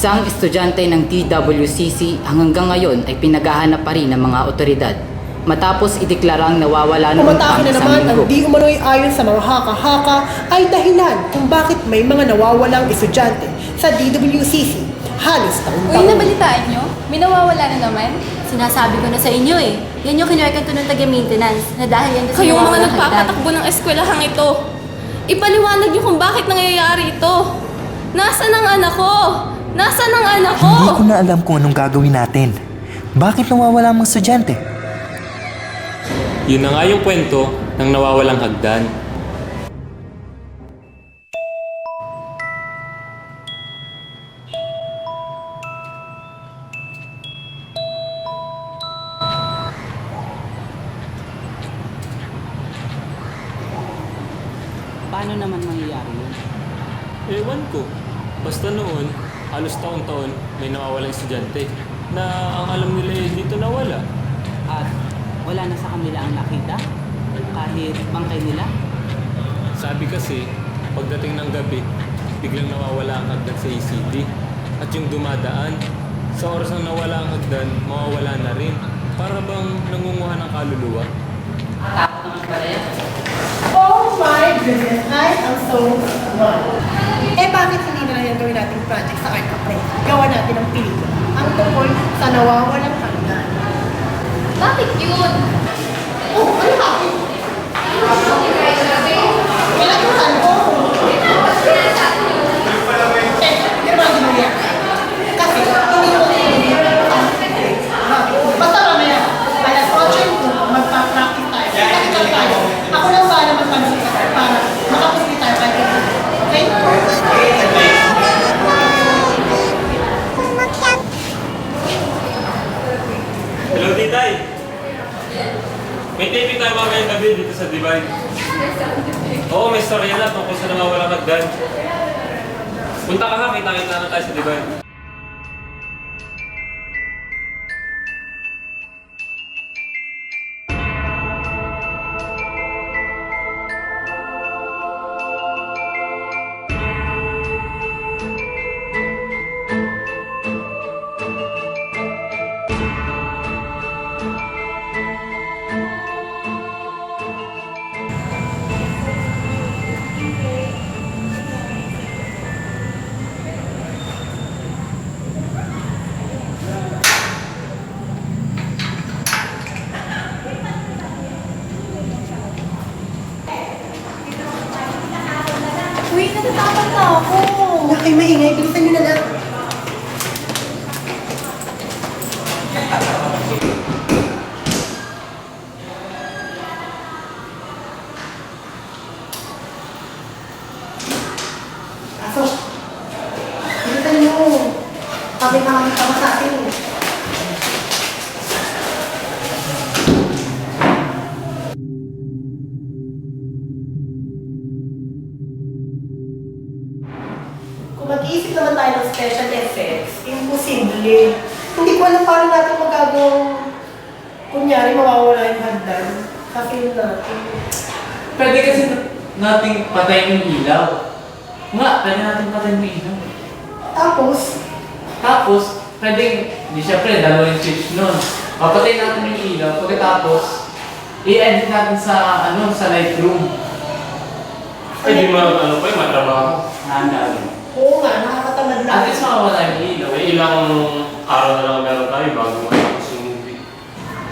Isang estudyante ng TWCC hanggang ngayon ay pinaghahanap pa rin ng mga otoridad matapos ideklarang nawawala noon Umatake ang na isang naman ang linggo. di umano'y ayon sa mga haka-haka ay dahilan kung bakit may mga nawawalang estudyante sa DWCC halos Uy, taon-taon. nabalitaan nyo? May nawawala na naman? Sinasabi ko na sa inyo eh. Yan yung kinuwekento ng taga-maintenance na dahil yan doon sa Kayong mga nawawalang hagdan. nagpapatakbo ng eskwelahang ito. Ipaliwanag nyo kung bakit nangyayari ito. Nasaan ang anak ko? Nasaan ang anak ko? Hindi ko na alam kung anong gagawin natin. Bakit nawawala ang mga estudyante? Yun na nga yung kwento ng nawawalang hagdan. Paano naman mangyayari yun? Ewan ko. Basta noon, halos taon-taon may nawawalang estudyante na ang alam nila eh dito nawala. At wala na sa kanila ang nakita? Kahit bangkay nila? Sabi kasi, pagdating ng gabi, biglang nawawala ang hagdan sa ECD. At yung dumadaan, sa oras na nawala ang hagdan, mawawala na rin. Para bang nangunguha ng kaluluwa. Oh my goodness, I am so wrong. Bakit hindi na lang yan gawin nating project sa Art of Play? Gawa natin ng pelikula ang tungkol sa nawawalang hagdan. Bakit yun? Oh, ano bakit? Kailan yung saan ko? Hindi naman ginuli yan. Kasi, hindi ko basta mamaya, alas 8 magpa-practice tayo. Practical tayo. Ako lang ba naman pansin para makapusli tayo kahit ito. Okay? Hello, Titay! May taping tayo mamayang gabi dito sa Divide. Oo, may storya na tungkol sa nawawalang hagdan. Punta ka ha, kita-kita na tayo sa Divide. Uy, natatakot na ako. Huwag kayo maingay, bilisan nyo na lang. Aso, bilisan nyo. Sabi na kami tama sa atin. Kung mag-iisip naman tayo ng special effects, imposible. Hindi ko alam paano natin magagawang kunyari mawawala yung hagdan sa film natin. Pwede kasi nating patayin yung ilaw. Nga, pwede natin patayin yung ilaw. Tapos, Pwede, di syempre, dalawa yung switch nun. Papatayin natin yung ilaw, pagkatapos, i-edit natin sa, sa Lightroom. Pwede ano pa yung matrabaho. Handa. oo nga, nakakatamad lang. At least makawala yung ilaw. May ilang araw na lang meron tayo bago matapos yung movie.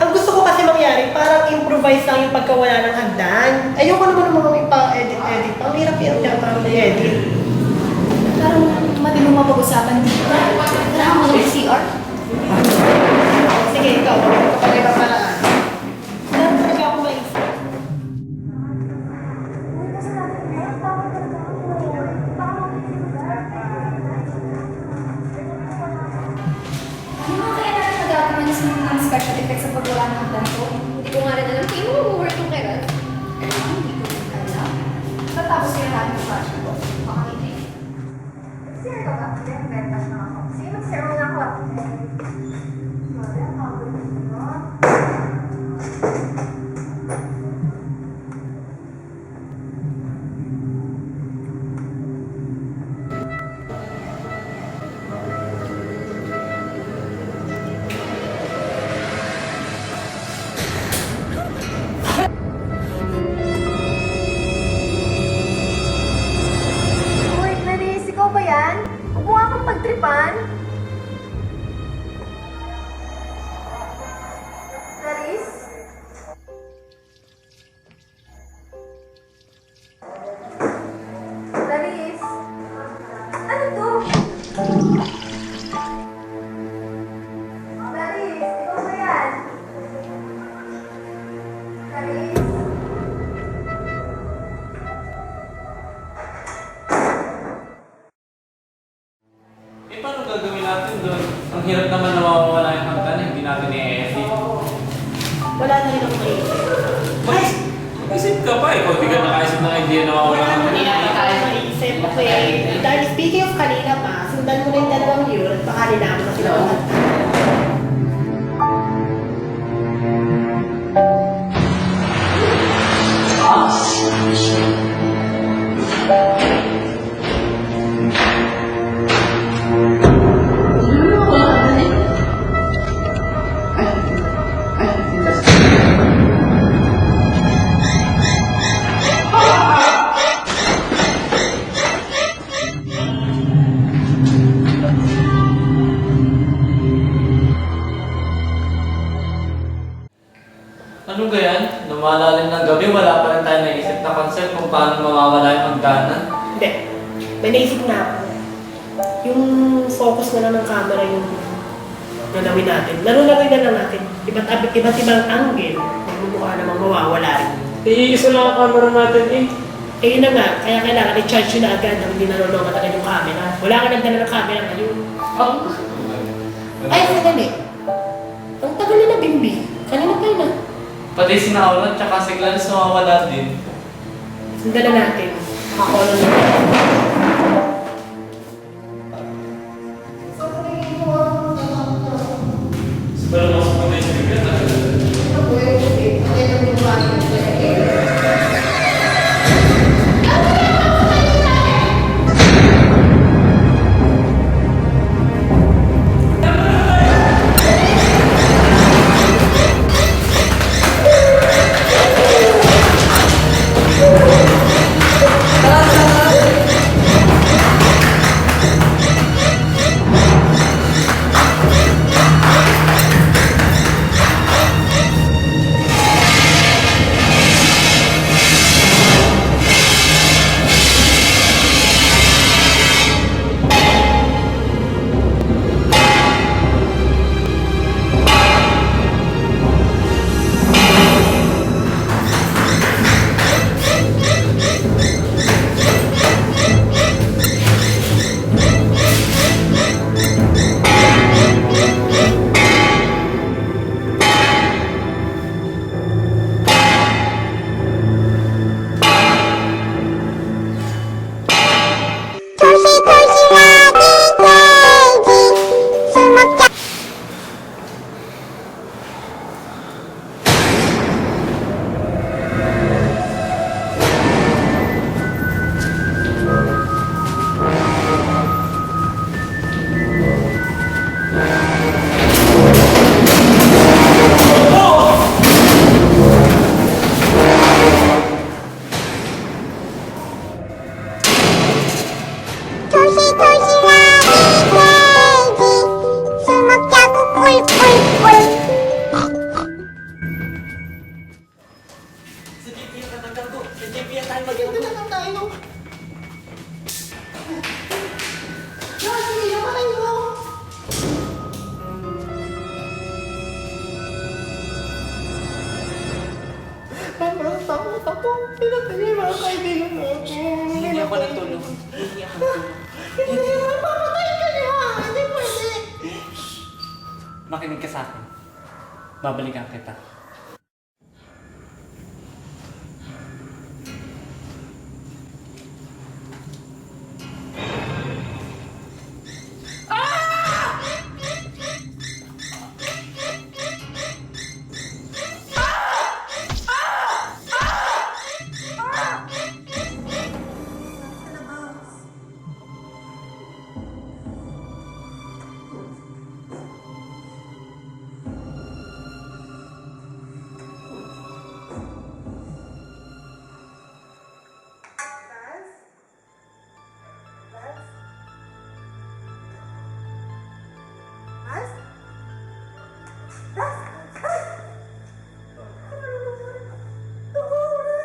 Ang gusto ko kasi mangyari, parang improvise lang yung pagkawala ng hagdan. Ayoko naman ng mga may pa-edit-edit. Ang hirap-hirap niya parang may-edit. Parang mati mo mapag-usapan dito. Tara mo ng CR. Sige, ikaw, kapag ibang paraan. Meron talaga ako maisip. Ano nga kaya natin nagagawa ng special effects sa pagwala ng hagdan ko? Hindi ko nga rin alam. Kaya mo mag-work yung kaya? Hindi ko rin alam. Tapos kaya natin yung project ko. Baka hindi. Sino ka ba? Bentas na ako. Sige, mag-share mo na ako. Wala, Mag-isip ka pa, ikaw di ka nakaisip ng idea na mawawala Wala ka. mo na tayo maisip. Okay. Dahil speaking of kanina pa, sundan mo na yung dalawang yun at baka nila mo na sila kumanta. Ano ba yan? Lumalalim ng gabi, wala pa rin tayo naisip na concept kung paano mawawala yung hagdanan. Hindi. May naisip na ako. Yung focus na lang ng camera yung gagawin natin. Laro-laroin na lang natin. Iba't ibang angle. Magmumukha namang mawawala rin. Iisa lang ang camera natin eh. Eh yun na nga, kaya kailangan i-charge yun na agad na hindi nalulungan agad yung camera. Wala ka nagdala ng camera ngayon. Ay, sandali. Ang tagal na na, Bimbi. Kanina pa yun ah. Pati si Naola tsaka si Gladys nawawala din. Sundan na natin. Makakolon na natin. Pero mas maganda yung bigyan. Hindi ako natulog. Hindi ako natulog. Makinig ka sa akin. Babalikan kita.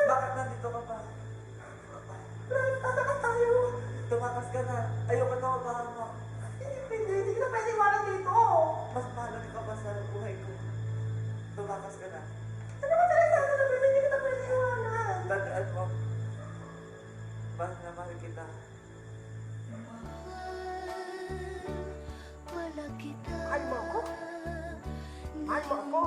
Bakit nandito ka pa? Tatakas tayo. Tumakas ka na. Ayoko na mabahan mo. Hindi ka pwede iwanan dito. Mas mahalaga ka pa sa buhay ko. Tumakas ka na. Ano ba talaga sa akin? Hindi kita pwede iwanan. Tandaan mo. Mahal na mahal kita. Mahal mo ako? Mahal mo ako?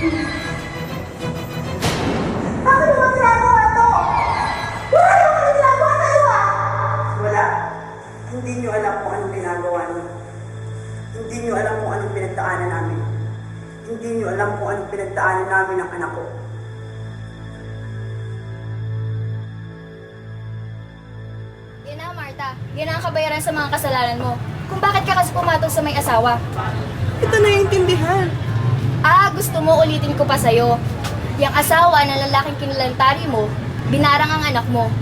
Bakit mo ginagawa to? Wala naman kami ginagawa tayo ah! Wala. Hindi nyo alam kung anong ginagawa nyo. Hindi nyo alam kung anong pinagdaanan namin. Hindi nyo alam kung anong pinagdaanan namin ng anak ko. Yan na, Marta. Yan na ang kabayaran sa mga kasalanan mo. Kung bakit ka kasi pumatol sa may asawa. Ito na yung intindihan. Gusto mo ulitin ko pa sa'yo. Yung asawa ng lalaking kinalantari mo, binarang ang anak mo.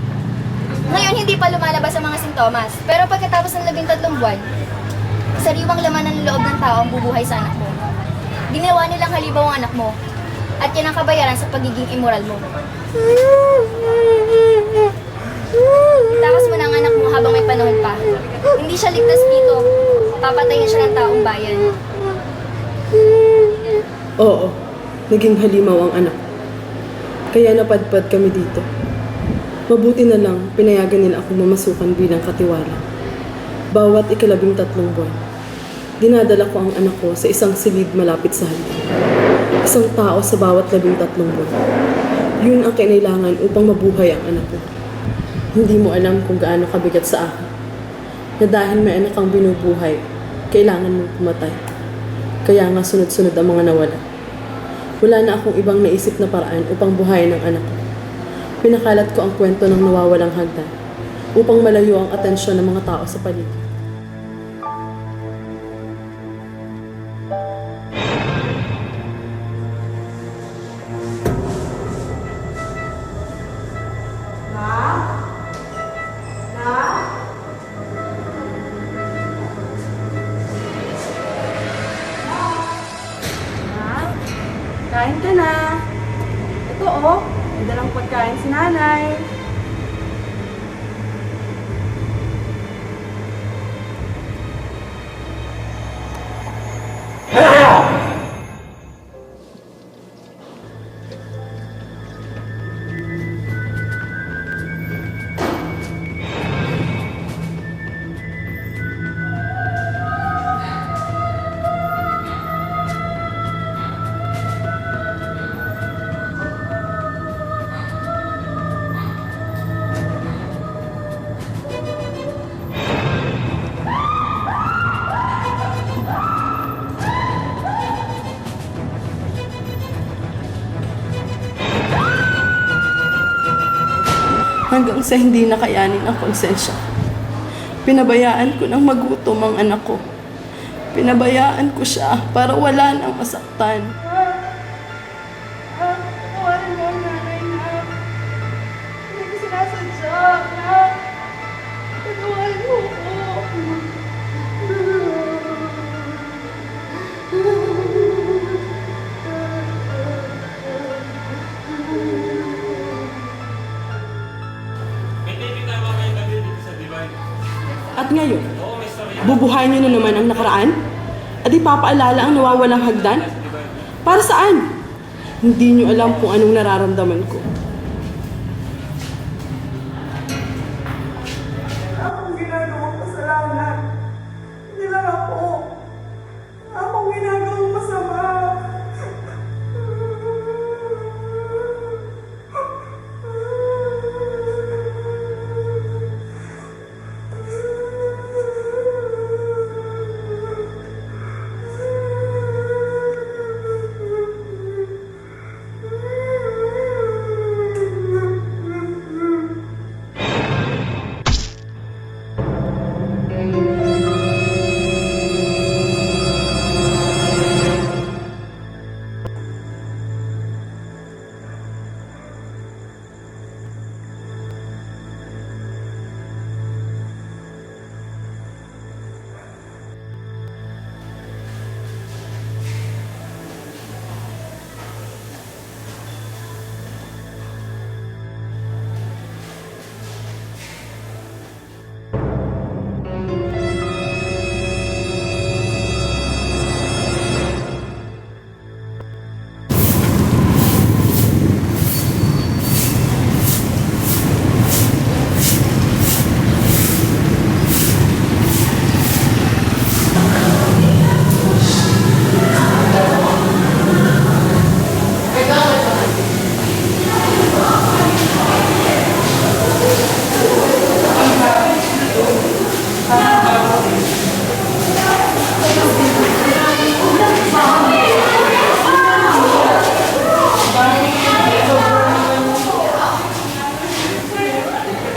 Ngayon, hindi pa lumalabas ang mga sintomas. Pero pagkatapos ng 13 buwan, sariwang laman ng loob ng tao ang bubuhay sa anak mo. Ginawa nilang halibaw ang anak mo. At yan ang kabayaran sa pagiging immoral mo. Itakas mo na ang anak mo habang may panahon pa. Hindi siya ligtas dito. Papatayin siya ng taong bayan. Oo, naging halimaw ang anak. Kaya napadpad kami dito. Mabuti na lang, pinayagan nila akong mamasukan bilang katiwala. Bawat 13 buwan, dinadala ko ang anak ko sa isang silid malapit sa hagdan. Isang tao sa bawat 13 buwan. Yun ang kailangan upang mabuhay ang anak ko. Hindi mo alam kung gaano kabigat sa akin. Na dahil may anak kang binubuhay, kailangan mong pumatay. Kaya nga sunod-sunod ang mga nawala. Wala na akong ibang naisip na paraan upang buhayin ang anak ko. Pinakalat ko ang kwento ng nawawalang hagdan upang malayo ang atensyon ng mga tao sa paligid. Kain ka na. Ito oh, may dalang pagkain si nanay. Hanggang sa hindi nakayanin ang konsensya. Pinabayaan ko ng magutom ang anak ko. Pinabayaan ko siya para wala nang masaktan. Patawarin mo ang nanay na. Hindi ko sinasadya, na. Patawarin mo ako. At ngayon, bubuhayin niyo na naman ang nakaraan? At ipapaalala ang nawawalang hagdan? Para saan? Hindi niyo alam kung anong nararamdaman ko. Akong ginagawang kasalanan. Hindi lang ako. Akong ginagawang masama.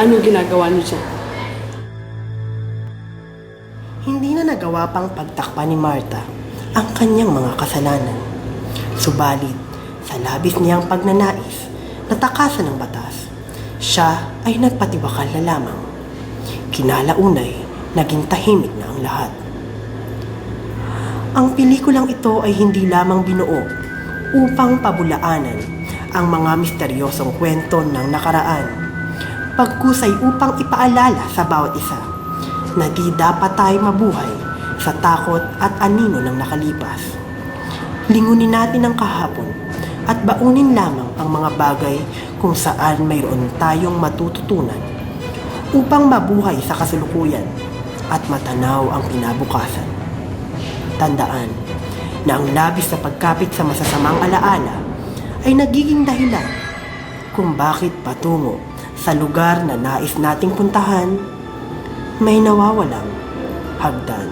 Anong ginagawa niyo dyan? Hindi na nagawa pang pagtakpan ni Martha ang kanyang mga kasalanan. Subalit, sa labis niyang pagnanais na takasan ng batas, siya ay nagpatiwakal na lamang. Kinalaunay, naging tahimik na ang lahat. Ang pelikulang ito ay hindi lamang binuo upang pabulaanan ang mga misteryosong kwento ng nakaraan, pagkusay upang ipaalala sa bawat isa na di dapat tayo mabuhay sa takot at anino ng nakalipas. Lingunin natin ang kahapon at baunin lamang ang mga bagay kung saan mayroon tayong matututunan upang mabuhay sa kasulukuyan at matanaw ang kinabukasan. Tandaan na ang labis na pagkapit sa masasamang alaala ay nagiging dahilan kung bakit patungo sa lugar na nais nating puntahan, may nawawalang hagdan.